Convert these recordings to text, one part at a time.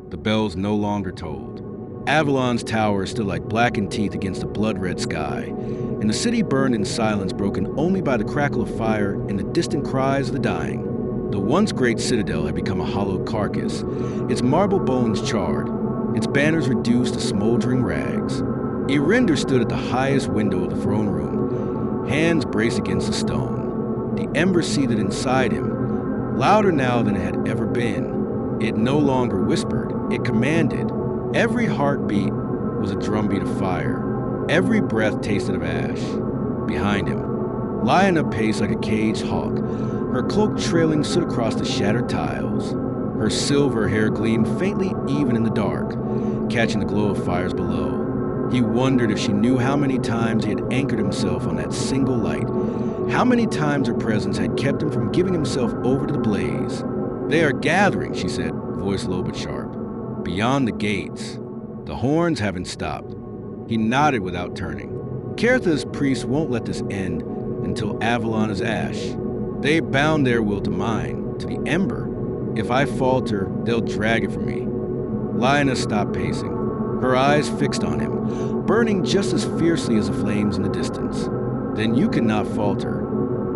The bells no longer tolled. Avalon's tower stood like blackened teeth against the blood-red sky, and the city burned in silence broken only by the crackle of fire and the distant cries of the dying. The once great citadel had become a hollow carcass, its marble bones charred, its banners reduced to smoldering rags. Ember stood at the highest window of the throne room, hands braced against the stone. The ember seethed inside him, louder now than it had ever been. It no longer whispered, it commanded. Every heartbeat was a drumbeat of fire. Every breath tasted of ash. Behind him, Lyanna paced like a caged hawk, her cloak trailing soot across the shattered tiles. Her silver hair gleamed faintly even in the dark, catching the glow of fires below. He wondered if she knew how many times he had anchored himself on that single light, how many times her presence had kept him from giving himself over to the blaze. "They are gathering," she said, voice low but sharp. "Beyond the gates. The horns haven't stopped." He nodded without turning. "Kaertha's priests won't let this end until Avalon is ash. They bound their will to mine, to the ember. If I falter, they'll drag it from me." Lyanna stopped pacing, her eyes fixed on him, burning just as fiercely as the flames in the distance. "Then you cannot falter."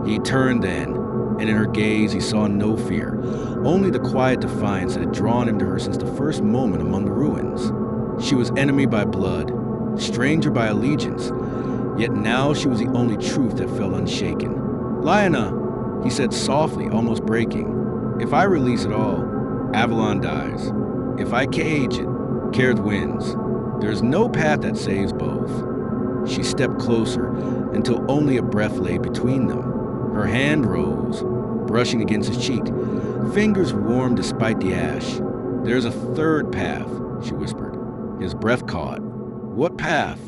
He turned then, and in her gaze he saw no fear, only the quiet defiance that had drawn him to her since the first moment among the ruins. She was enemy by blood, stranger by allegiance, yet now she was the only truth that felt unshaken. "Lyanna," he said softly, almost breaking, "if I release it all, Avalon dies. If I cage it, Kaerth wins. There's no path that saves both." She stepped closer until only a breath lay between them. Her hand rose, brushing against his cheek, fingers warm despite the ash. "There's a third path," she whispered. His breath caught. "What path?"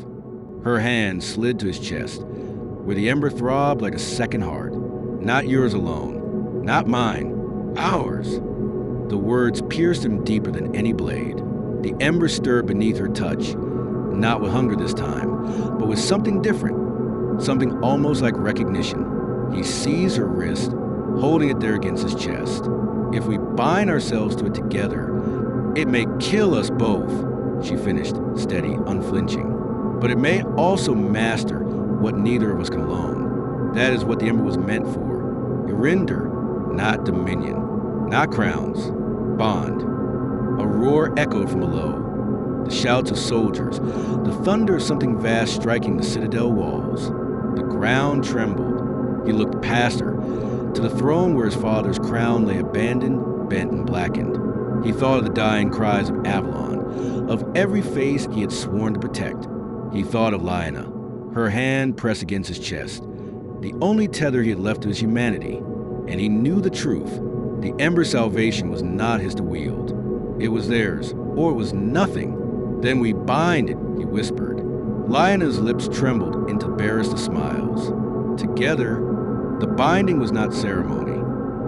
Her hand slid to his chest, where the ember throbbed like a second heart. "Not yours alone. Not mine. Ours." The words pierced him deeper than any blade. The ember stirred beneath her touch, not with hunger this time, but with something different, something almost like recognition. He seized her wrist, holding it there against his chest. "If we bind ourselves to it together, it may kill us both," she finished, steady, unflinching. "But it may also master what neither of us can alone. That is what the ember was meant for. Ember, not dominion, not crowns. Bond." A roar echoed from below. The shouts of soldiers, the thunder of something vast striking the citadel walls. The ground trembled. He looked past her, to the throne where his father's crown lay abandoned, bent and blackened. He thought of the dying cries of Avalon, of every face he had sworn to protect. He thought of Lyanna, her hand pressed against his chest, the only tether he had left to his humanity. And he knew the truth. The ember's salvation was not his to wield. It was theirs, or it was nothing. "Then we bind it," he whispered. Lyanna's lips trembled into barest of smiles. Together, the binding was not ceremony.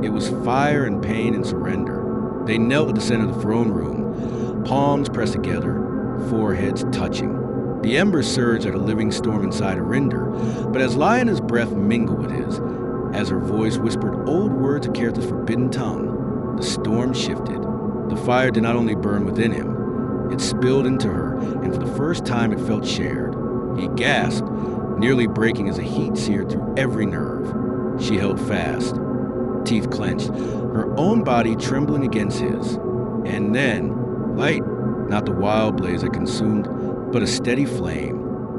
It was fire and pain and surrender. They knelt at the center of the throne room, palms pressed together, foreheads touching. The embers surged like a living storm inside Ember, but as Lyanna's breath mingled with his, as her voice whispered old words of Kaerth's forbidden tongue, the storm shifted. The fire did not only burn within him, it spilled into her, and for the first time it felt shared. He gasped, nearly breaking as the heat seared through every nerve. She held fast, teeth clenched, her own body trembling against his. And then, light, not the wild blaze that consumed, but a steady flame.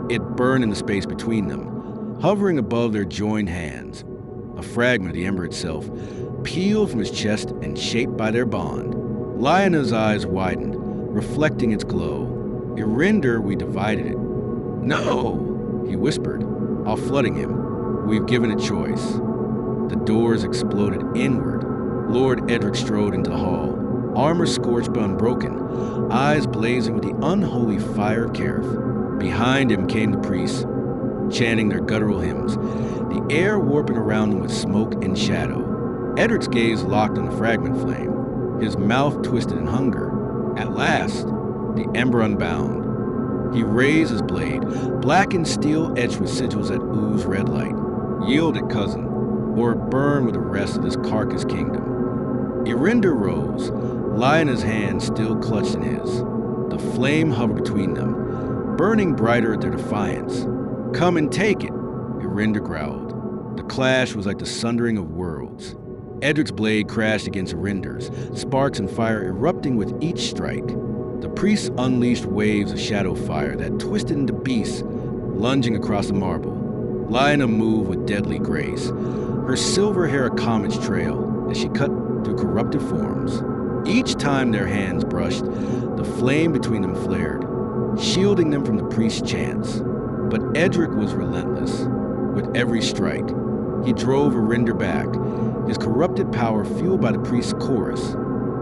It burned in the space between them, hovering above their joined hands. A fragment of the ember itself, peeled from his chest and shaped by their bond. Lyanna's eyes widened, reflecting its glow. "Ember, we divided it." "No," he whispered, all flooding him. "We've given it choice." The doors exploded inward. Lord Edric strode into the hall, armor scorched but unbroken, eyes blazing with the unholy fire of Kaerth. Behind him came the priests, chanting their guttural hymns, the air warping around them with smoke and shadow. Edric's gaze locked on the fragment flame, his mouth twisted in hunger. At last, the ember unbound. He raised his blade, black and steel edged with sigils that ooze red light. "Yield it, cousin, or burn with the rest of this carcass kingdom." Irinder rose, Liona's hand still clutched in his. The flame hovered between them, burning brighter at their defiance. "Come and take it," Irinder growled. The clash was like the sundering of worlds. Edric's blade crashed against Irinder's, sparks and fire erupting with each strike. The priests unleashed waves of shadow fire that twisted into beasts, lunging across the marble. Liona moved with deadly grace, her silver hair a comet's trail as she cut through corrupted forms. Each time their hands brushed, the flame between them flared, shielding them from the priest's chants. But Edric was relentless. With every strike, he drove Irinder back, his corrupted power fueled by the priest's chorus.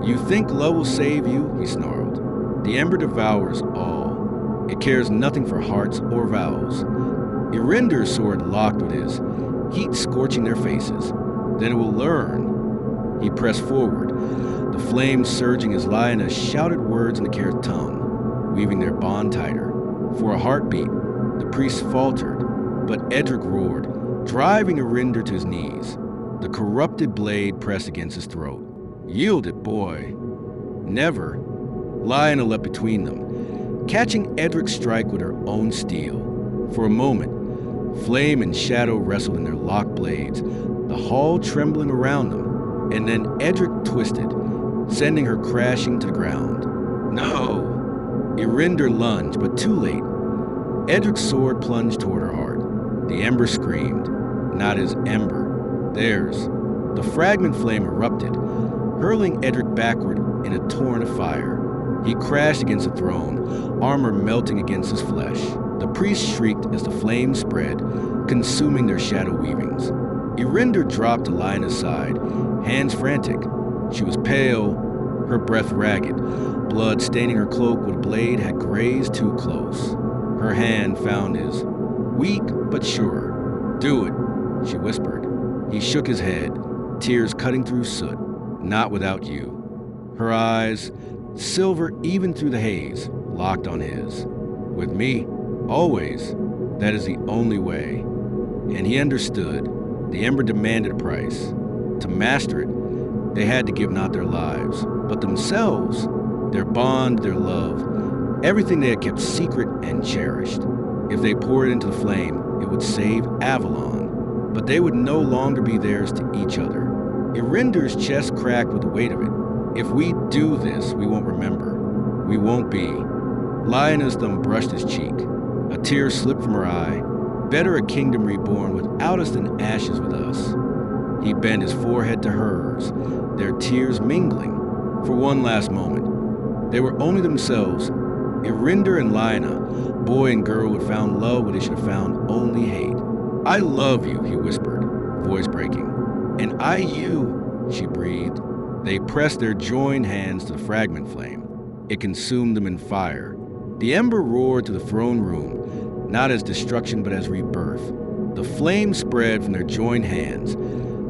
"You think love will save you?" he snarled. "The Ember devours all. It cares nothing for hearts or vows." Irinder's sword locked with his, heat scorching their faces. "Then it will learn." He pressed forward, the flames surging as Liona shouted words in the Care's tongue, weaving their bond tighter. For a heartbeat, the priest faltered, but Edric roared, driving Irinder to his knees. The corrupted blade pressed against his throat. "Yield it, boy." "Never." Liona leapt between them, catching Edric's strike with her own steel. For a moment, flame and shadow wrestled in their locked blades, the hall trembling around them, and then Edric twisted, sending her crashing to the ground. "No!" Irinder lunged, but too late. Edric's sword plunged toward her heart. The Ember screamed. Not his Ember, theirs. The fragment flame erupted, hurling Edric backward in a torrent of fire. He crashed against the throne, armor melting against his flesh. The priest shrieked as the flames spread, consuming their shadow weavings. Irinder dropped to Liona's side, hands frantic. She was pale, her breath ragged, blood staining her cloak where the blade had grazed too close. Her hand found his, weak but sure. "Do it," she whispered. He shook his head, tears cutting through soot. "Not without you." Her eyes, silver even through the haze, locked on his. "With me, always. That is the only way." And he understood. The Ember demanded a price. To master it, they had to give not their lives, but themselves, their bond, their love, everything they had kept secret and cherished. If they poured it into the flame, it would save Avalon, but they would no longer be theirs to each other. Irinder's chest cracked with the weight of it. "If we do this, we won't remember. We won't be." Liona's thumb brushed his cheek. A tear slipped from her eye. "Better a kingdom reborn without us than ashes with us." He bent his forehead to hers, their tears mingling. For one last moment, they were only themselves. Irinder and Liona, boy and girl who had found love where they should have found only hate. "I love you," he whispered, voice breaking. "And I you," she breathed. They pressed their joined hands to the fragment flame. It consumed them in fire. The Ember roared to the throne room, not as destruction but as rebirth. The flame spread from their joined hands,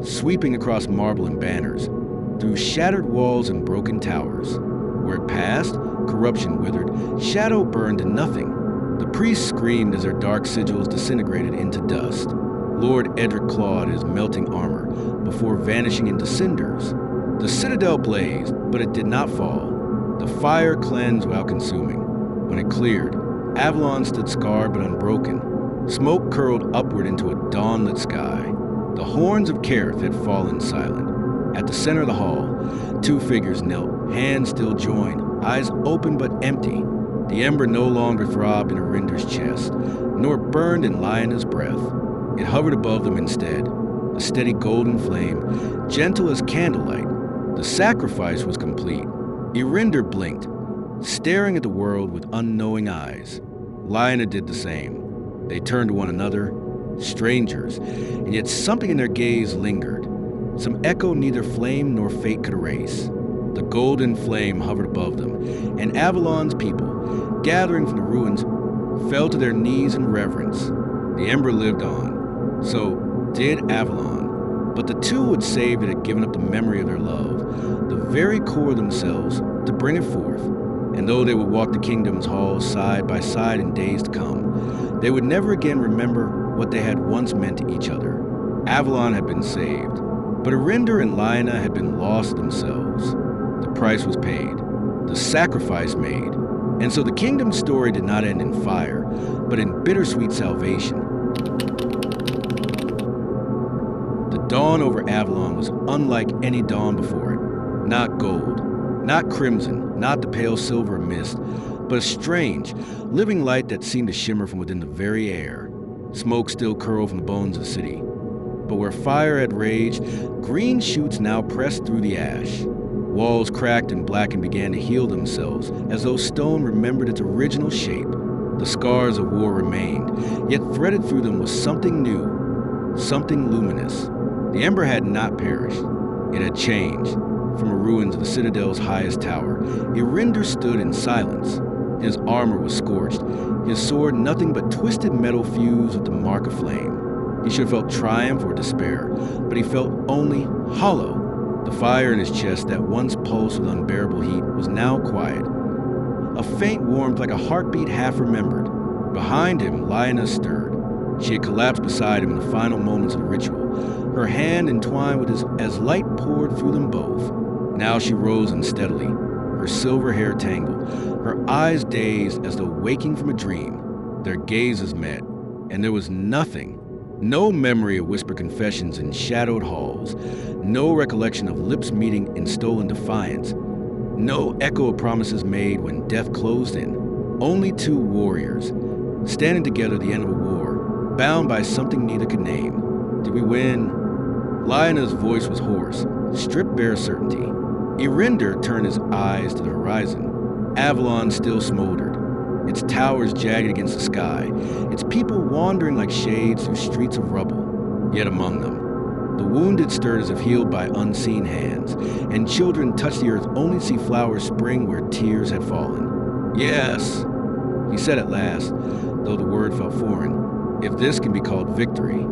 sweeping across marble and banners, through shattered walls and broken towers. Where it passed, corruption withered, shadow burned to nothing. The priests screamed as their dark sigils disintegrated into dust. Lord Edric clawed his melting armor before vanishing into cinders. The citadel blazed, but it did not fall. The fire cleansed without consuming. When it cleared, Avalon stood scarred but unbroken. Smoke curled upward into a dawnlit sky. The horns of Careth had fallen silent. At the center of the hall, two figures knelt, hands still joined, eyes open but empty. The Ember no longer throbbed in Irinder's chest, nor burned in Liona's breath. It hovered above them instead, a steady golden flame, gentle as candlelight. The sacrifice was complete. Irinder blinked, staring at the world with unknowing eyes. Liona did the same. They turned to one another, strangers, and yet something in their gaze lingered, some echo neither flame nor fate could erase. The golden flame hovered above them, and Avalon's people, gathering from the ruins, fell to their knees in reverence. The Ember lived on. So did Avalon. But the two would save it had given up the memory of their love, the very core of themselves, to bring it forth. And though they would walk the kingdom's halls side by side in days to come, they would never again remember what they had once meant to each other. Avalon had been saved, but Irinder and Liona had been lost themselves. price was paid, the sacrifice made, and so the kingdom's story did not end in fire, but in bittersweet salvation. The dawn over Avalon was unlike any dawn before it. Not gold, not crimson, not the pale silver mist, but a strange, living light that seemed to shimmer from within the very air. Smoke still curled from the bones of the city. But where fire had raged, green shoots now pressed through the ash. Walls cracked and blackened began to heal themselves, as though stone remembered its original shape. The scars of war remained, yet threaded through them was something new, something luminous. The Ember had not perished. It had changed. From the ruins of the citadel's highest tower, Erinder stood in silence. His armor was scorched, his sword nothing but twisted metal fused with the mark of flame. He should have felt triumph or despair, but he felt only hollow. The fire in his chest that once pulsed with unbearable heat was now quiet. A faint warmth like a heartbeat half remembered. Behind him, Lyanna stirred. She had collapsed beside him in the final moments of the ritual, her hand entwined with his as light poured through them both. Now she rose unsteadily, her silver hair tangled, her eyes dazed as though waking from a dream. Their gazes met, and there was nothing. No memory of whispered confessions in shadowed halls, no recollection of lips meeting in stolen defiance, no echo of promises made when death closed in. Only two warriors, standing together at the end of a war, bound by something neither could name. Did we win? Lyanna's voice was hoarse, stripped bare certainty. Erinder turned his eyes to the horizon. Avalon still smoldered, its towers jagged against the sky, its people wandering like shades through streets of rubble. Yet among them, the wounded stirred as if healed by unseen hands, and children touched the earth only to see flowers spring where tears had fallen. Yes, he said at last, though the word felt foreign, if this can be called victory.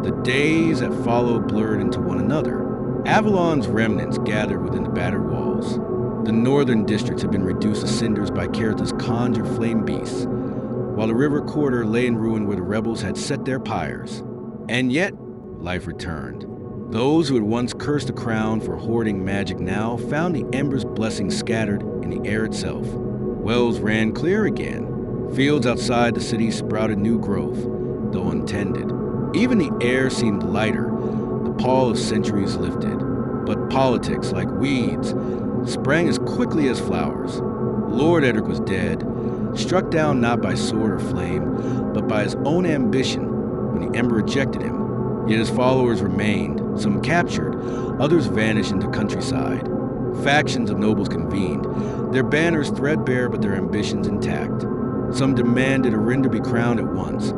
The days that followed blurred into one another. Avalon's remnants gathered within the battered walls. The northern districts had been reduced to cinders by Caerth's conjured flame beasts, while the river quarter lay in ruin where the rebels had set their pyres. And yet, life returned. Those who had once cursed the crown for hoarding magic now found the Ember's blessings scattered in the air itself. Wells ran clear again. Fields outside the city sprouted new growth, though untended. Even the air seemed lighter, the pall of centuries lifted. But politics, like weeds, sprang as quickly as flowers. Lord Edric was dead, struck down not by sword or flame, but by his own ambition when the Ember rejected him. Yet his followers remained, some captured, others vanished into countryside. Factions of nobles convened, their banners threadbare but their ambitions intact. Some demanded Erinder be crowned at once,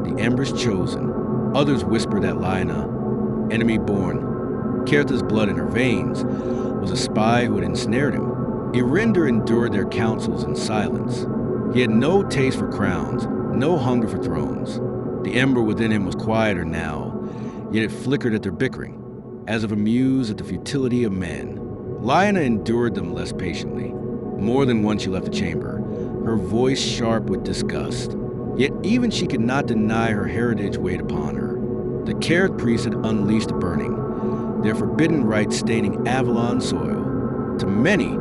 the Ember's chosen. Others whispered that Lyanna, enemy born, Caerth's blood in her veins, was a spy who had ensnared him. Erinder endured their counsels in silence. He had no taste for crowns, no hunger for thrones. The Ember within him was quieter now, yet it flickered at their bickering, as if amused at the futility of men. Lyanna endured them less patiently. More than once she left the chamber, her voice sharp with disgust. Yet even she could not deny her heritage weighed upon her. The Caerth priests had unleashed the burning, their forbidden rites staining Avalon soil. To many,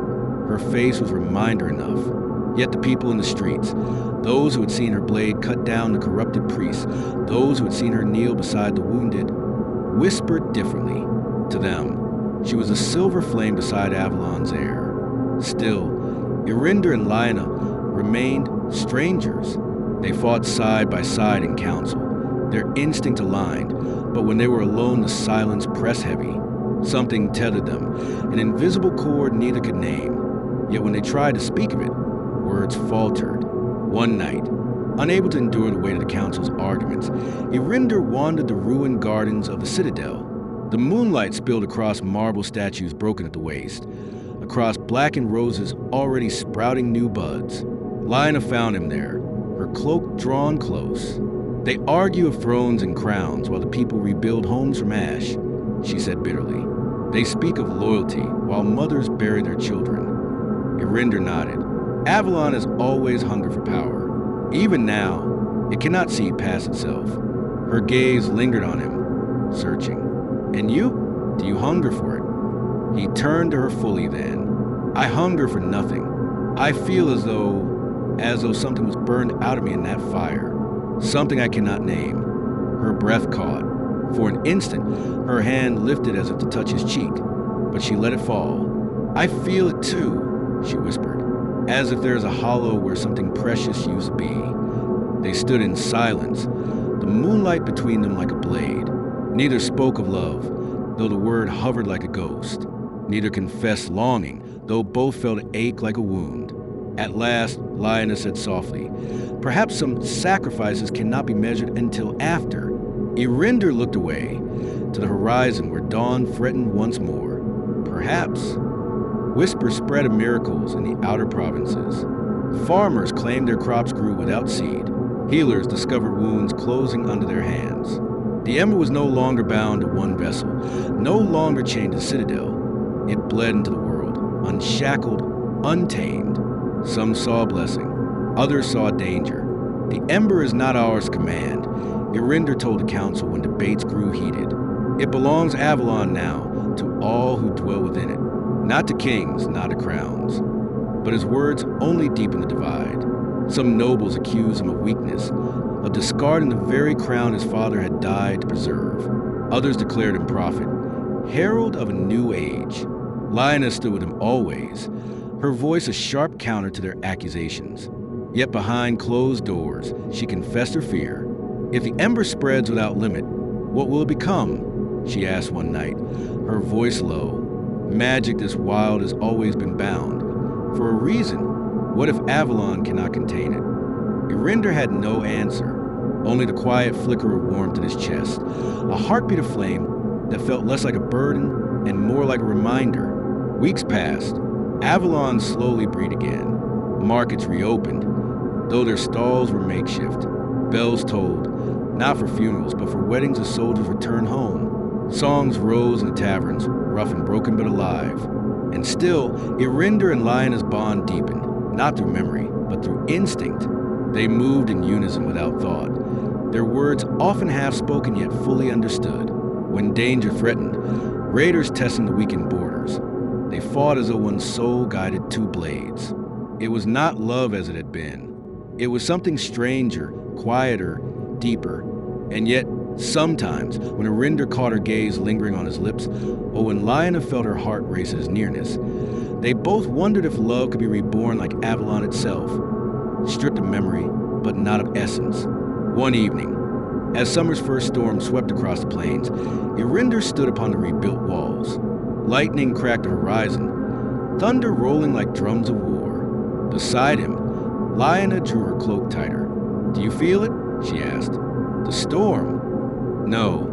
her face was reminder enough. Yet the people in the streets, those who had seen her blade cut down the corrupted priests, those who had seen her kneel beside the wounded, whispered differently. To them, she was a silver flame beside Avalon's heir. Still, Erinder and Lyanna remained strangers. They fought side by side in council, their instinct aligned, but when they were alone the silence pressed heavy. Something tethered them, an invisible cord neither could name. Yet when they tried to speak of it, words faltered. One night, unable to endure the weight of the council's arguments, Erinder wandered the ruined gardens of the citadel. The moonlight spilled across marble statues broken at the waist, across blackened roses already sprouting new buds. Lyanna found him there, her cloak drawn close. They argue of thrones and crowns while the people rebuild homes from ash, she said bitterly. They speak of loyalty while mothers bury their children. Erinder nodded. Avalon has always hungered for power. Even now, it cannot see past itself. Her gaze lingered on him, searching. And you? Do you hunger for it? He turned to her fully then. I hunger for nothing. I feel as though something was burned out of me in that fire. Something I cannot name. Her breath caught. For an instant, her hand lifted as if to touch his cheek, but she let it fall. I feel it too, she whispered, as if there is a hollow where something precious used to be. They stood in silence, the moonlight between them like a blade. Neither spoke of love, though the word hovered like a ghost. Neither confessed longing, though both felt an ache like a wound. At last, Lioness said softly, "Perhaps some sacrifices cannot be measured until after." Erinder looked away, to the horizon where dawn threatened once more. Perhaps. Whispers spread of miracles in the outer provinces. Farmers claimed their crops grew without seed. Healers discovered wounds closing under their hands. The Ember was no longer bound to one vessel, no longer chained to Citadel. It bled into the world, unshackled, untamed. Some saw blessing, others saw danger. The Ember is not ours to command, Erinder told the council when debates grew heated. It belongs Avalon now, to all who dwell within it. Not to kings, not to crowns. But his words only deepened the divide. Some nobles accused him of weakness, of discarding the very crown his father had died to preserve. Others declared him prophet, herald of a new age. Lioness stood with him always, her voice a sharp counter to their accusations. Yet behind closed doors, she confessed her fear. If the Ember spreads without limit, what will it become? She asked one night, her voice low. Magic this wild has always been bound. For a reason, what if Avalon cannot contain it? Erinder had no answer, only the quiet flicker of warmth in his chest, a heartbeat of flame that felt less like a burden and more like a reminder. Weeks passed. Avalon slowly breathed again. Markets reopened, though their stalls were makeshift. Bells tolled, not for funerals, but for weddings as soldiers returned home. Songs rose in the taverns, rough and broken but alive. And still, Erinder and Lioness' bond deepened, not through memory, but through instinct. They moved in unison without thought, their words often half-spoken yet fully understood. When danger threatened, raiders testing the weakened borders, they fought as though one soul guided two blades. It was not love as it had been. It was something stranger, quieter, deeper. And yet, sometimes, when Erinder caught her gaze lingering on his lips, or when Lioness felt her heart race at his nearness, they both wondered if love could be reborn like Avalon itself, stripped of memory, but not of essence. One evening, as summer's first storm swept across the plains, Erinder stood upon the rebuilt walls. Lightning cracked the horizon, thunder rolling like drums of war. Beside him, Lioness drew her cloak tighter. "Do you feel it?" she asked. "The storm?" "No,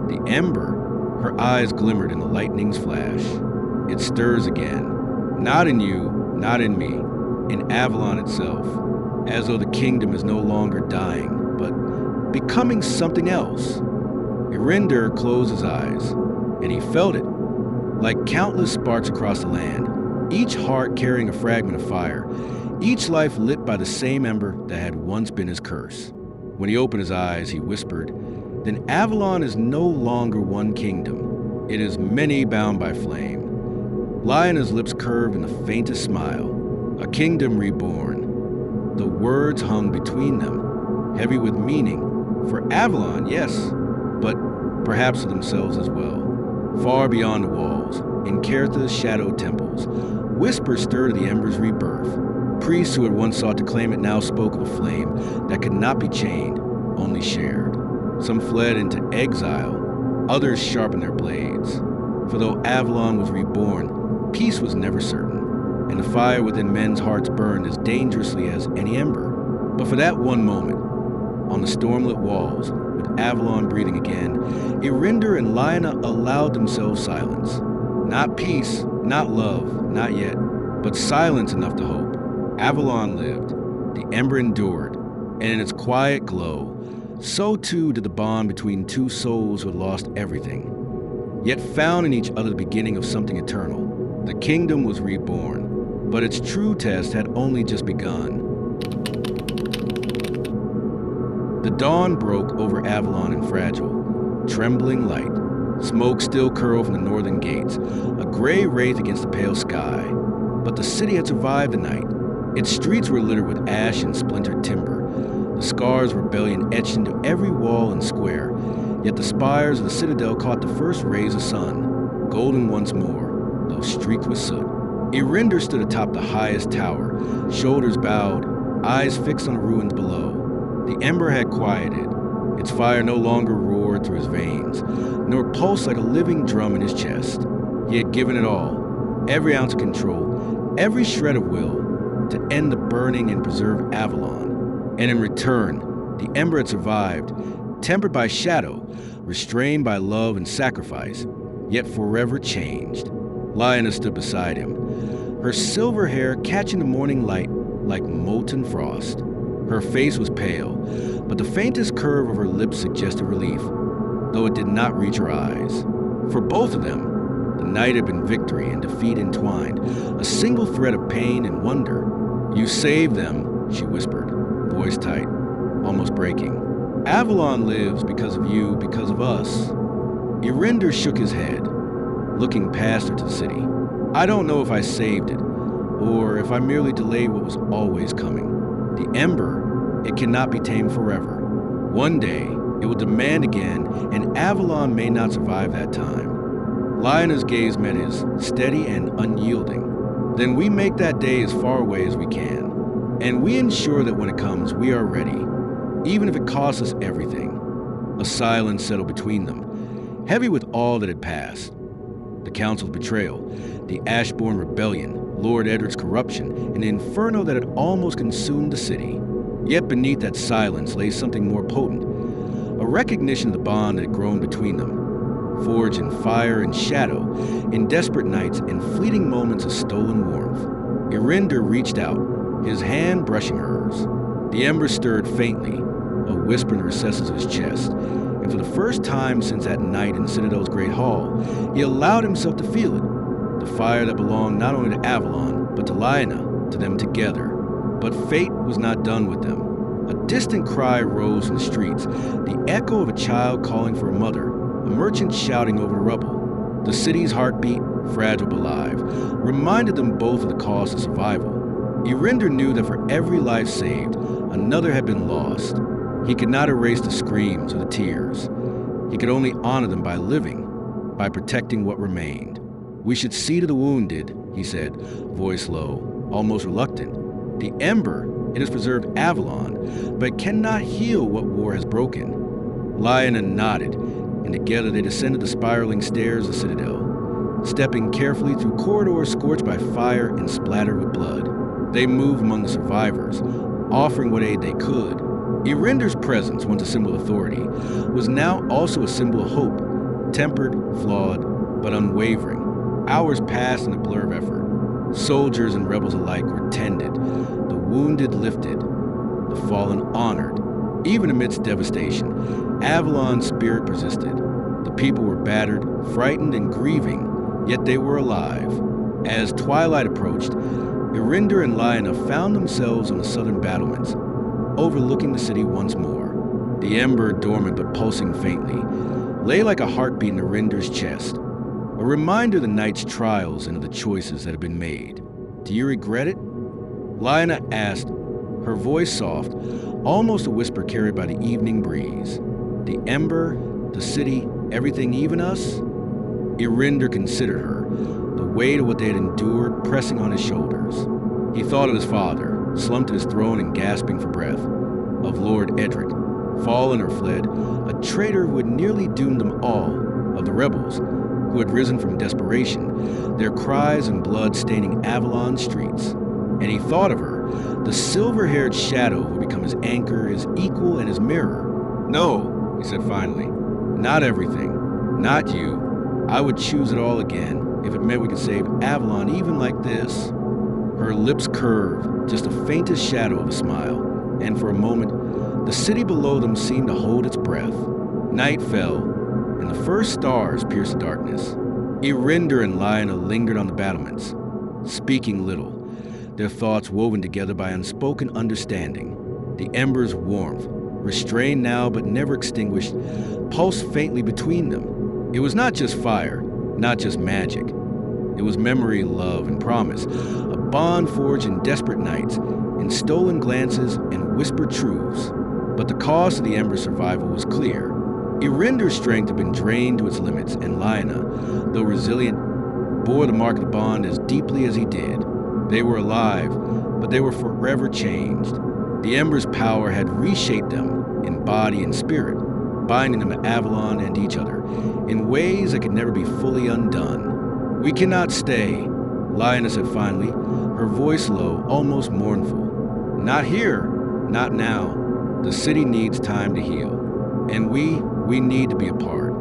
the Ember." Her eyes glimmered in the lightning's flash. "It stirs again. Not in you, not in me, in Avalon itself. As though the kingdom is no longer dying, but becoming something else." Erinder closed his eyes, and he felt it. Like countless sparks across the land, each heart carrying a fragment of fire, each life lit by the same ember that had once been his curse. When he opened his eyes, he whispered, "Then Avalon is no longer one kingdom. It is many bound by flame." Lioness' lips curved in the faintest smile. A kingdom reborn. The words hung between them, heavy with meaning. For Avalon, yes, but perhaps for themselves as well. Far beyond the walls, in Kertha's shadowed temples, whispers stirred of the Ember's rebirth. Priests who had once sought to claim it now spoke of a flame that could not be chained, only shared. Some fled into exile, others sharpened their blades. For though Avalon was reborn, peace was never certain, and the fire within men's hearts burned as dangerously as any ember. But for that one moment, on the stormlit walls, with Avalon breathing again, Erinder and Lioness allowed themselves silence. Not peace, not love, not yet, but silence enough to hope. Avalon lived, the Ember endured, and in its quiet glow, so too did the bond between two souls who had lost everything, yet found in each other the beginning of something eternal. The kingdom was reborn, but its true test had only just begun. The dawn broke over Avalon in fragile, trembling light. Smoke still curled from the northern gates, a gray wraith against the pale sky. But Yet the city had survived the night. Its streets were littered with ash and splintered timber. The scars of rebellion etched into every wall and square. Yet the spires of the citadel caught the first rays of sun, golden once more, though streaked with soot. Ember stood atop the highest tower, shoulders bowed, eyes fixed on the ruins below. The Ember had quieted. Its fire no longer roared through his veins, nor pulsed like a living drum in his chest. He had given it all, every ounce of control, every shred of will, to end the burning and preserve Avalon. And in return, the Ember had survived, tempered by shadow, restrained by love and sacrifice, yet forever changed. Lyanna stood beside him, her silver hair catching the morning light like molten frost. Her face was pale, but the faintest curve of her lips suggested relief, though it did not reach her eyes. For both of them, the night had been victory and defeat entwined, a single thread of pain and wonder. "You saved them," she whispered, voice tight, almost breaking. "Avalon lives because of you, because of us." Ember shook his head, looking past her to the city. "I don't know if I saved it, or if I merely delayed what was always coming. The Ember, it cannot be tamed forever. One day, it will demand again, and Avalon may not survive that time." Lyanna's gaze met his, steady and unyielding. "Then we make that day as far away as we can, and we ensure that when it comes, we are ready, even if it costs us everything." A silence settled between them, heavy with all that had passed. The Council's betrayal, the Ashbourne rebellion, Lord Edric's corruption, and the inferno that had almost consumed the city. Yet beneath that silence lay something more potent, a recognition of the bond that had grown between them, forged in fire and shadow, in desperate nights and fleeting moments of stolen warmth. Ember reached out, his hand brushing hers. The Ember stirred faintly, a whisper in the recesses of his chest, and for the first time since that night in the Citadel's Great Hall, he allowed himself to feel it, the fire that belonged not only to Avalon, but to Lyanna, to them together. But fate was not done with them. A distant cry rose in the streets, the echo of a child calling for a mother, a merchant shouting over the rubble. The city's heartbeat, fragile but alive, reminded them both of the cost of survival. Ember knew that for every life saved, another had been lost. He could not erase the screams or the tears. He could only honor them by living, by protecting what remained. "We should see to the wounded," he said, voice low, almost reluctant. "The Ember, it has preserved Avalon, but it cannot heal what war has broken." Lyanna nodded, and together they descended the spiraling stairs of the Citadel, stepping carefully through corridors scorched by fire and splattered with blood. They moved among the survivors, offering what aid they could. Ember's presence, once a symbol of authority, was now also a symbol of hope, tempered, flawed, but unwavering. Hours passed in a blur of effort. Soldiers and rebels alike were tended, the wounded lifted, the fallen honored. Even amidst devastation, Avalon's spirit persisted. The people were battered, frightened, and grieving, yet they were alive. As twilight approached, Ember and Lyanna found themselves on the southern battlements, overlooking the city once more. The Ember, dormant but pulsing faintly, lay like a heartbeat in Ember's chest, a reminder of the night's trials and of the choices that had been made. "Do you regret it?" Lyanna asked, her voice soft, almost a whisper carried by the evening breeze. "The Ember, the city, everything, even us?" Ember considered her, the weight of what they had endured pressing on his shoulders. He thought of his father, slumped at his throne and gasping for breath, of Lord Edric, fallen or fled, a traitor who had nearly doomed them all, of the rebels, who had risen from desperation, their cries and blood staining Avalon streets. And he thought of her, the silver-haired shadow who had become his anchor, his equal, and his mirror. "No," he said finally, "not everything, not you. I would choose it all again, if it meant we could save Avalon even like this." Her lips curved, just the faintest shadow of a smile, and for a moment, the city below them seemed to hold its breath. Night fell, and the first stars pierced the darkness. Ember and Lyanna lingered on the battlements, speaking little, their thoughts woven together by unspoken understanding. The Ember's warmth, restrained now but never extinguished, pulsed faintly between them. It was not just fire, not just magic. It was memory, love, and promise, a bond forged in desperate nights, in stolen glances and whispered truths. But the cost of the Ember's survival was clear. Erinder's strength had been drained to its limits, and Lyanna, though resilient, bore the mark of the bond as deeply as he did. They were alive, but they were forever changed. The Ember's power had reshaped them in body and spirit, binding them to Avalon and each other in ways that could never be fully undone. "We cannot stay," Lyanna said finally, her voice low, almost mournful. "Not here, not now. The city needs time to heal. And we need to be apart."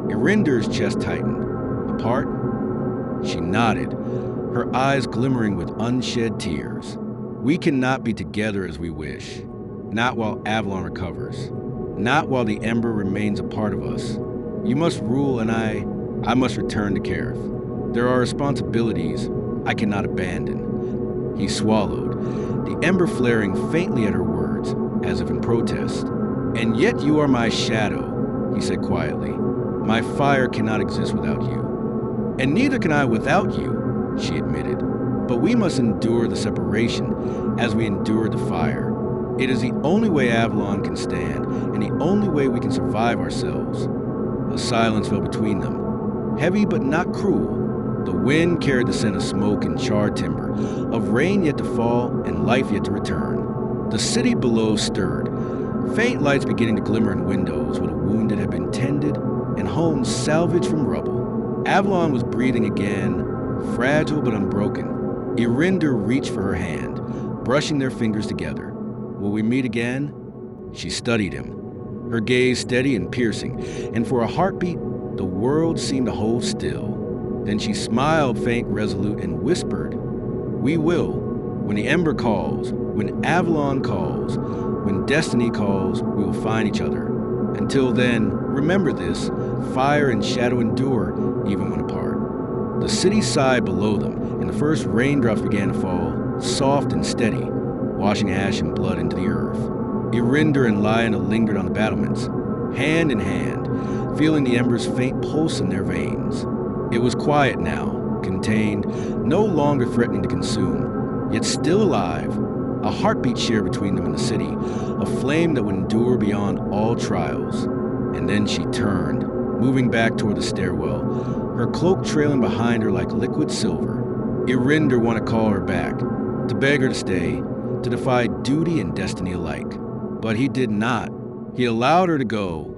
Erinder's chest tightened. "Apart?" She nodded, her eyes glimmering with unshed tears. "We cannot be together as we wish. Not while Avalon recovers. Not while the Ember remains a part of us. You must rule and I must return to Kareth. There are responsibilities I cannot abandon." He swallowed, the Ember flaring faintly at her words, as if in protest. "And yet you are my shadow," he said quietly. "My fire cannot exist without you." "And neither can I without you," she admitted. "But we must endure the separation as we endured the fire. It is the only way Avalon can stand, and the only way we can survive ourselves." A silence fell between them, heavy but not cruel. The wind carried the scent of smoke and charred timber, of rain yet to fall and life yet to return. The city below stirred, faint lights beginning to glimmer in windows where the wounded had been tended and homes salvaged from rubble. Avalon was breathing again, fragile but unbroken. Erinder reached for her hand, brushing their fingers together. "Will we meet again?" She studied him, her gaze steady and piercing, and for a heartbeat, the world seemed to hold still. Then she smiled, faint, resolute, and whispered, "We will. When the Ember calls, when Avalon calls, when destiny calls, we will find each other. Until then, remember this, fire and shadow endure, even when apart." The city sighed below them, and the first raindrops began to fall, soft and steady, washing ash and blood into the earth. Erinder and Lyanna lingered on the battlements, hand in hand, feeling the Ember's faint pulse in their veins. It was quiet now, contained, no longer threatening to consume, yet still alive, a heartbeat shared between them and the city, a flame that would endure beyond all trials. And then she turned, moving back toward the stairwell, her cloak trailing behind her like liquid silver. Erinder wanted to call her back, to beg her to stay, to defy duty and destiny alike. But he did not. He allowed her to go,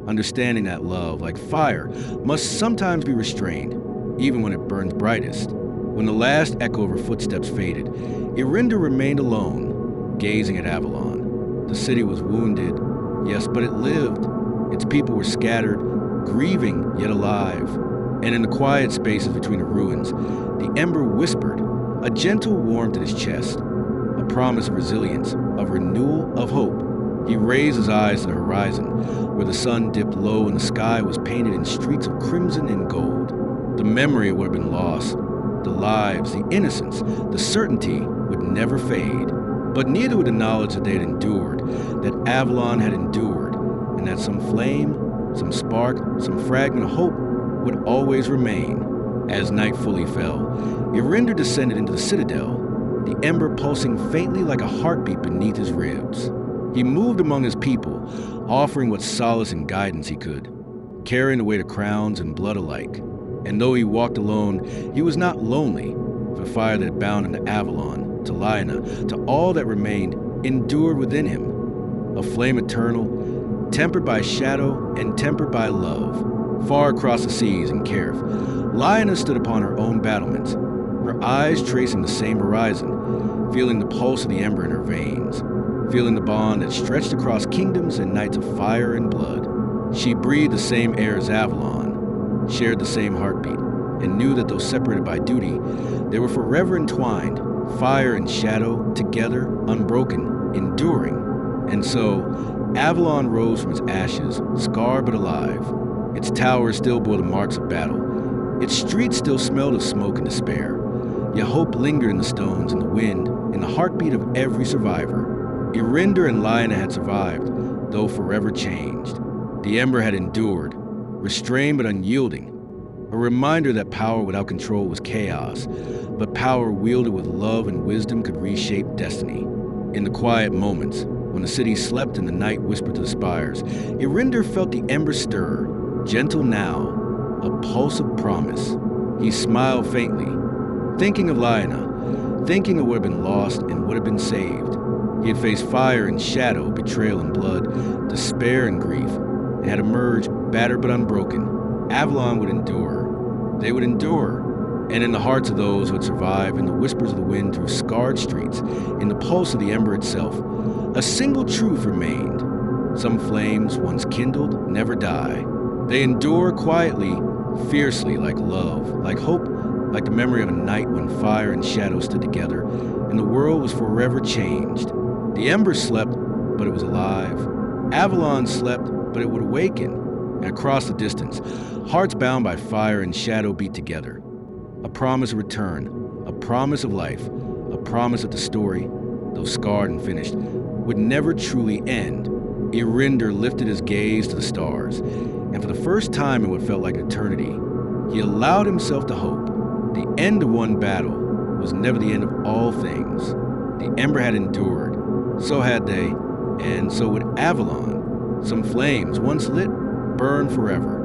understanding that love, like fire, must sometimes be restrained, even when it burns brightest. When the last echo of her footsteps faded, Erinder remained alone, gazing at Avalon. The city was wounded, yes, but it lived. Its people were scattered, grieving yet alive. And in the quiet spaces between the ruins, the Ember whispered, a gentle warmth in his chest, a promise of resilience, of renewal, of hope. He raised his eyes to the horizon, where the sun dipped low and the sky was painted in streaks of crimson and gold. The memory of what had been lost, the lives, the innocence, the certainty would never fade. But neither would the knowledge that they had endured, that Avalon had endured, and that some flame, some spark, some fragment of hope would always remain. As night fully fell, Erinder descended into the citadel, the Ember pulsing faintly like a heartbeat beneath his ribs. He moved among his people, offering what solace and guidance he could, carrying the weight of crowns and blood alike. And though he walked alone, he was not lonely. The fire that bound him to Avalon, to Lyanna, to all that remained, endured within him. A flame eternal, tempered by shadow and tempered by love. Far across the seas in Kareth, Lyanna stood upon her own battlements, her eyes tracing the same horizon, feeling the pulse of the Ember in her veins, feeling the bond that stretched across kingdoms and nights of fire and blood. She breathed the same air as Avalon, shared the same heartbeat, and knew that though separated by duty, they were forever entwined, fire and shadow, together, unbroken, enduring. And so, Avalon rose from its ashes, scarred but alive. Its towers still bore the marks of battle. Its streets still smelled of smoke and despair. Yet hope lingered in the stones, in the wind, in the heartbeat of every survivor. Erinder and Lyanna had survived, though forever changed. The Ember had endured, restrained but unyielding. A reminder that power without control was chaos, but power wielded with love and wisdom could reshape destiny. In the quiet moments, when the city slept and the night whispered to the spires, Irinder felt the ember stir, gentle now, a pulse of promise. He smiled faintly, thinking of Lyanna, thinking of what had been lost and what had been saved. He had faced fire and shadow, betrayal and blood, despair and grief, and had emerged battered but unbroken. Avalon would endure. They would endure. And in the hearts of those who had survived, in the whispers of the wind through scarred streets, in the pulse of the ember itself, a single truth remained. Some flames, once kindled, never die. They endure quietly, fiercely, like love, like hope, like the memory of a night when fire and shadow stood together, and the world was forever changed. The ember slept, but it was alive. Avalon slept, but it would awaken. And across the distance, hearts bound by fire and shadow beat together. A promise of return, a promise of life, a promise that the story, though scarred and finished, would never truly end. Irinder lifted his gaze to the stars, and for the first time in what felt like eternity, he allowed himself to hope. The end of one battle was never the end of all things. The ember had endured, so had they, and so would Avalon. Some flames, once lit, burn forever.